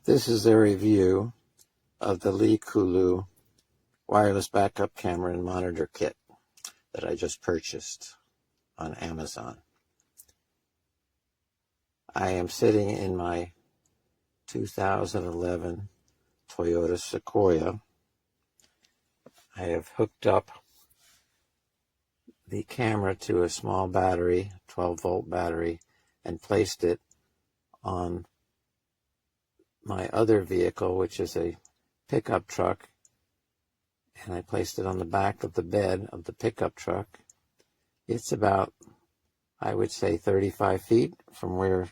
This is a review of the LeeKooLuu wireless backup camera and monitor kit that I just purchased on Amazon. I am sitting in my 2011 Toyota Sequoia. I have hooked up the camera to a small battery, 12-volt battery, and placed it on my other vehicle, which is a pickup truck, and I placed it on the back of the bed of the pickup truck. It's about, I would say, 35 feet from where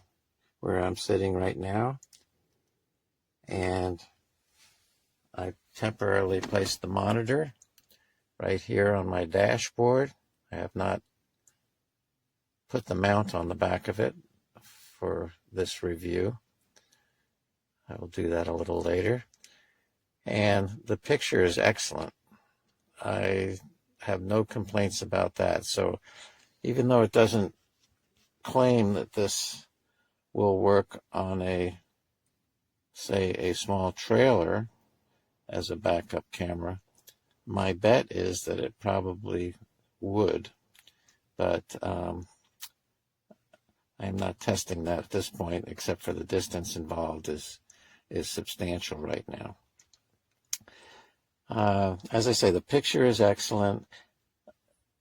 I'm sitting right now, and I temporarily placed the monitor right here on my dashboard. I have not put the mount on the back of it for this review. I will do that a little later. And the picture is excellent. I have no complaints about that. So even though it doesn't claim that this will work on a, say, a small trailer as a backup camera, my bet is that it probably would. But I'm not testing that at this point, except for the distance involved is substantial right now. As I say, the picture is excellent.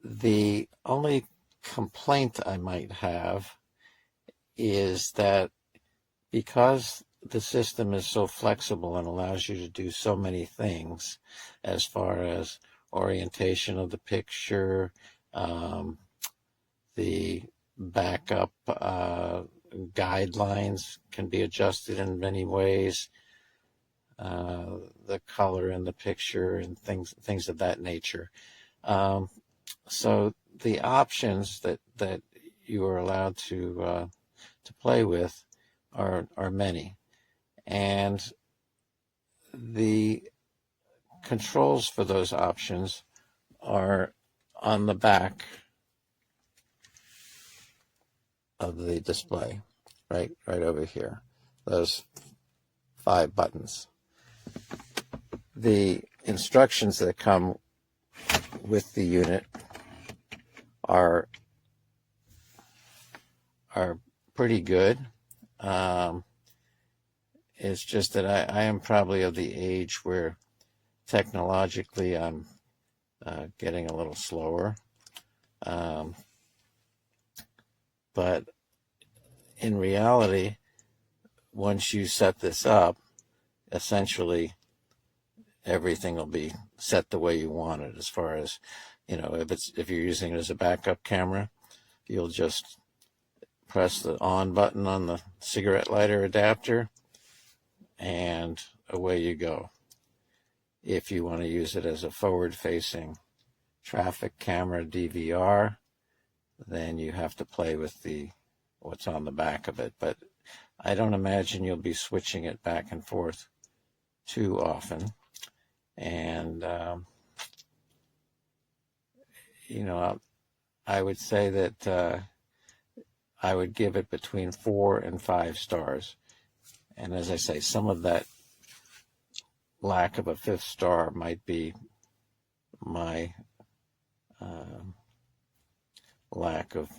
The only complaint I might have is that because the system is so flexible and allows you to do so many things as far as orientation of the picture, the backup guidelines can be adjusted in many ways, the color in the picture and things of that nature. So the options that you are allowed to play with are many, and the controls for those options are on the back of the display, right over here. Those 5 buttons. The instructions that come with the unit are pretty good. It's just that I am probably of the age where technologically I'm getting a little slower. But in reality, once you set this up, essentially everything will be set the way you want it. As far as, if you're using it as a backup camera, you'll just press the on button on the cigarette lighter adapter and away you go. If you want to use it as a forward-facing traffic camera DVR, then you have to play with what's on the back of it. But I don't imagine you'll be switching it back and forth too often. And I would say that I would give it between 4 and 5 stars. And as I say, some of that lack of a 5th star might be my lack of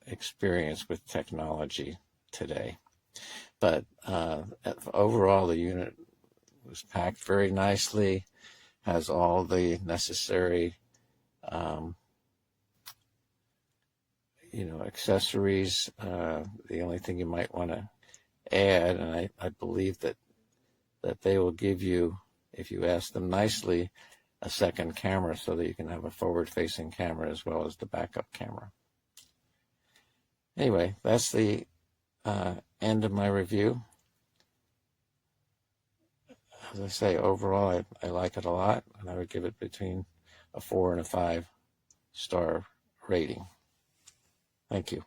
experience with technology today. But overall, the unit was packed very nicely, has all the necessary accessories. The only thing you might want to add, and I believe that they will give you, if you ask them nicely, a second camera so that you can have a forward-facing camera as well as the backup camera. Anyway, that's the end of my review. As I say, overall, I like it a lot, and I would give it between a 4 and a 5 star rating. Thank you.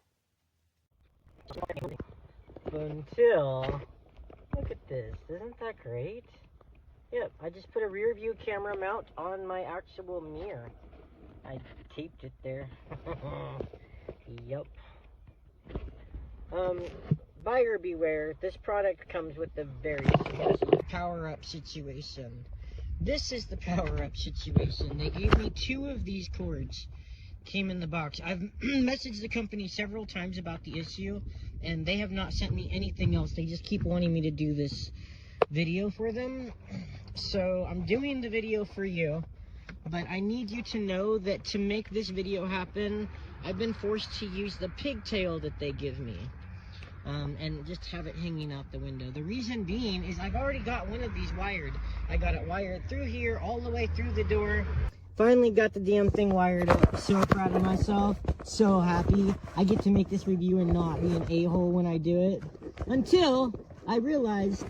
Until, look at this, isn't that great? Yep, I just put a rear view camera mount on my actual mirror. I taped it there. Yep. buyer beware, this product comes with a very successful power-up situation. This is the power-up situation. They gave me 2 of these cords. Came in the box. I've messaged the company several times about the issue, and they have not sent me anything else. They just keep wanting me to do this video for them. So I'm doing the video for you, but I need you to know that to make this video happen, I've been forced to use the pigtail that they give me. And just have it hanging out the window. The reason being is I've already got one of these wired. I got it wired through here, all the way through the door. Finally got the damn thing wired up. So proud of myself. So happy. I get to make this review and not be an a-hole when I do it. Until I realized...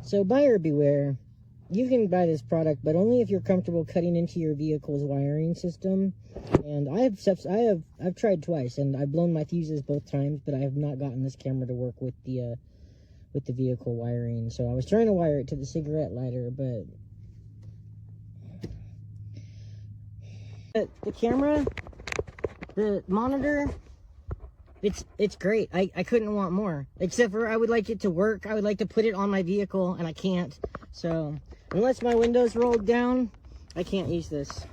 So buyer beware. You can buy this product, but only if you're comfortable cutting into your vehicle's wiring system. And I've tried twice, and I've blown my fuses both times, but I have not gotten this camera to work with the vehicle wiring. So I was trying to wire it to the cigarette lighter, but the camera, the monitor, it's great. I couldn't want more. Except for I would like it to work. I would like to put it on my vehicle, and I can't. So unless my window's rolled down, I can't use this.